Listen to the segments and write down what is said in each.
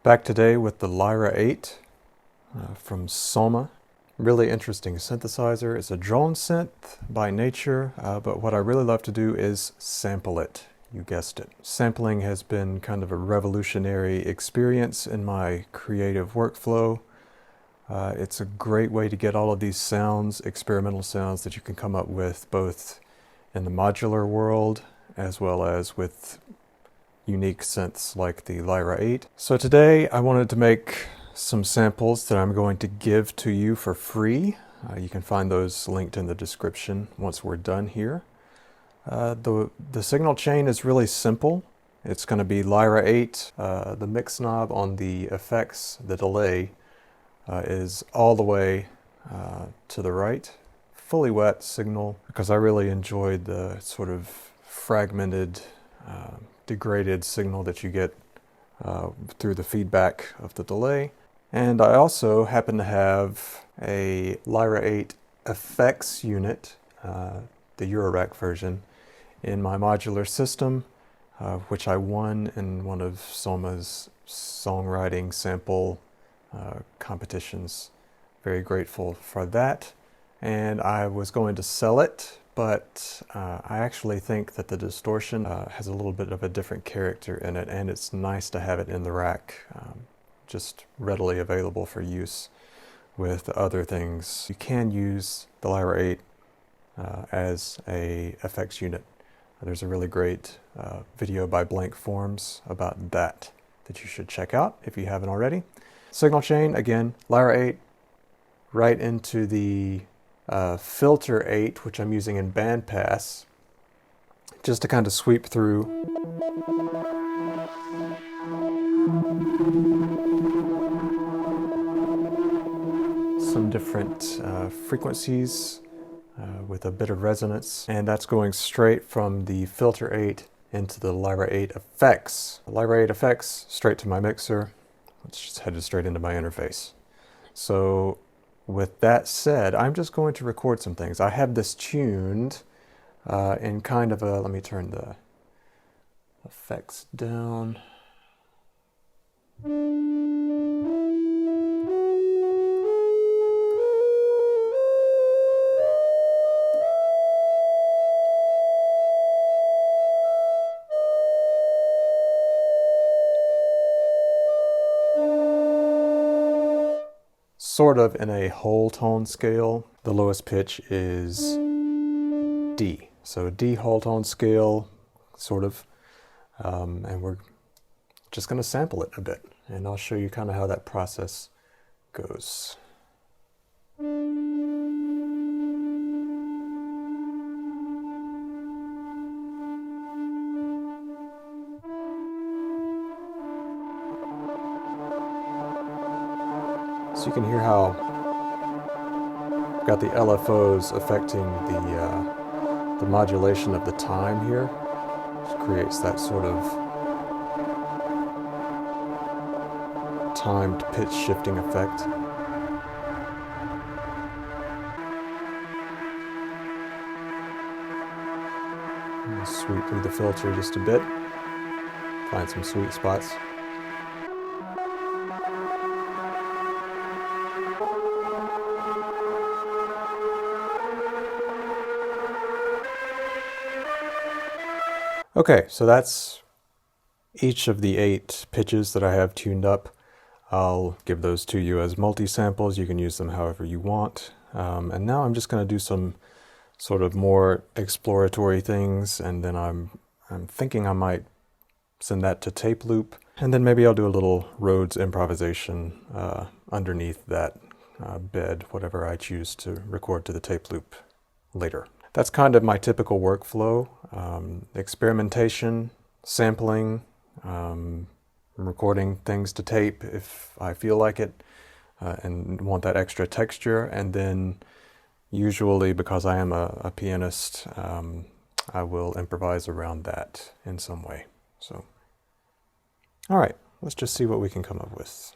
Back today with the Lyra 8 from Soma. Really interesting synthesizer. It's a drone synth by nature, but what I really love to do is sample it. You guessed it. Sampling has been kind of a revolutionary experience in my creative workflow. It's a great way to get all of these sounds, experimental sounds that you can come up with both in the modular world as well as with unique synths like the Lyra 8. So today I wanted to make some samples that I'm going to give to you for free. You can find those linked in the description once we're done here. The signal chain is really simple. It's going to be Lyra 8. The mix knob on the effects, the delay, is all the way to the right. Fully wet signal, because I really enjoyed the sort of fragmented, degraded signal that you get through the feedback of the delay. And I also happen to have a Lyra 8 effects unit, the eurorack version, in my modular system, which I won in one of Soma's songwriting sample competitions. Very grateful for that. And I was going to sell it, but I actually think that the distortion has a little bit of a different character in it, and it's nice to have it in the rack, just readily available for use with other things. You can use the Lyra 8 as a effects unit. There's a really great video by Blank Forms about that you should check out if you haven't already. Signal chain, again, Lyra 8 right into the filter 8, which I'm using in bandpass, just to kind of sweep through some different frequencies with a bit of resonance, and that's going straight from the filter 8 into the Lyra 8 effects. Lyra 8 effects straight to my mixer. It's just headed straight into my interface. So with that said, I'm just going to record some things. I have this tuned in kind of a, let me turn the effects down. Sort of in a whole tone scale. The lowest pitch is D. So D whole tone scale, sort of. And we're just going to sample it a bit. And I'll show you kind of how that process goes. So you can hear how I've got the LFOs affecting the modulation of the time here, which creates that sort of timed pitch shifting effect. I'll sweep through the filter just a bit, find some sweet spots. Okay, so that's each of the 8 pitches that I have tuned up. I'll give those to you as multi-samples. You can use them however you want. And now I'm just going to do some sort of more exploratory things, and then I'm thinking I might send that to tape loop, and then maybe I'll do a little Rhodes improvisation underneath that bed, whatever I choose to record to the tape loop later. That's kind of my typical workflow. Experimentation, sampling, recording things to tape if I feel like it and want that extra texture. And then usually, because I am a pianist, I will improvise around that in some way. So, all right, let's just see what we can come up with.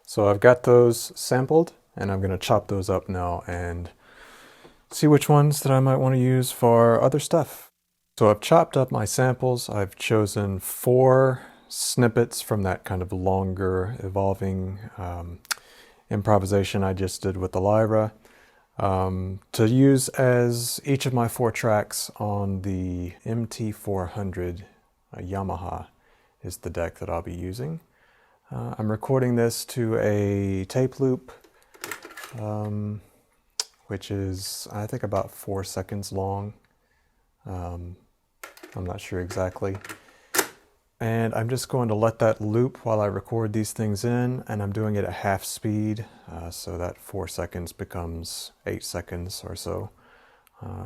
So I've got those sampled, and I'm going to chop those up now and see which ones that I might want to use for other stuff. So I've chopped up my samples. I've chosen 4 snippets from that kind of longer evolving improvisation I just did with the Lyra to use as each of my 4 tracks on the MT400 Yamaha is the deck that I'll be using. I'm recording this to a tape loop, which is I think about 4 seconds long. I'm not sure exactly. And I'm just going to let that loop while I record these things in, and I'm doing it at half speed, so that 4 seconds becomes 8 seconds or so.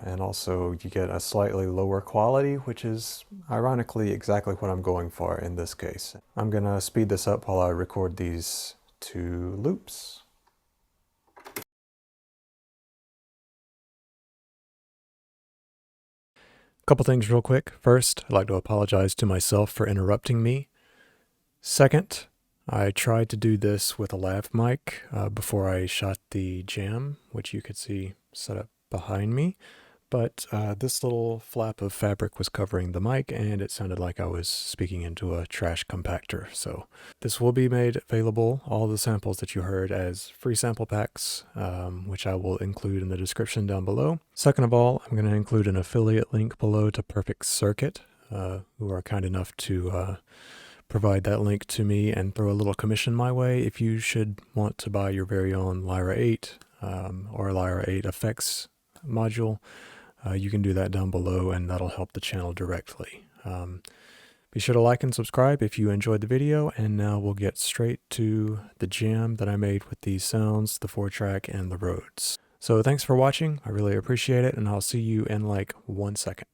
And also you get a slightly lower quality, which is ironically exactly what I'm going for in this case. I'm going to speed this up while I record these 2 loops. Couple things real quick. First, I'd like to apologize to myself for interrupting me. Second, I tried to do this with a lav mic before I shot the jam, which you could see set up behind me. But this little flap of fabric was covering the mic, and it sounded like I was speaking into a trash compactor. So this will be made available, all the samples that you heard, as free sample packs, which I will include in the description down below. Second of all, I'm going to include an affiliate link below to Perfect Circuit, who are kind enough to provide that link to me and throw a little commission my way if you should want to buy your very own Lyra 8 or Lyra 8 effects module. You can do that down below, and that'll help the channel directly. Be sure to like and subscribe if you enjoyed the video, and now we'll get straight to the jam that I made with these sounds, the 4-track and the Rhodes. So thanks for watching, I really appreciate it, and I'll see you in like 1 second.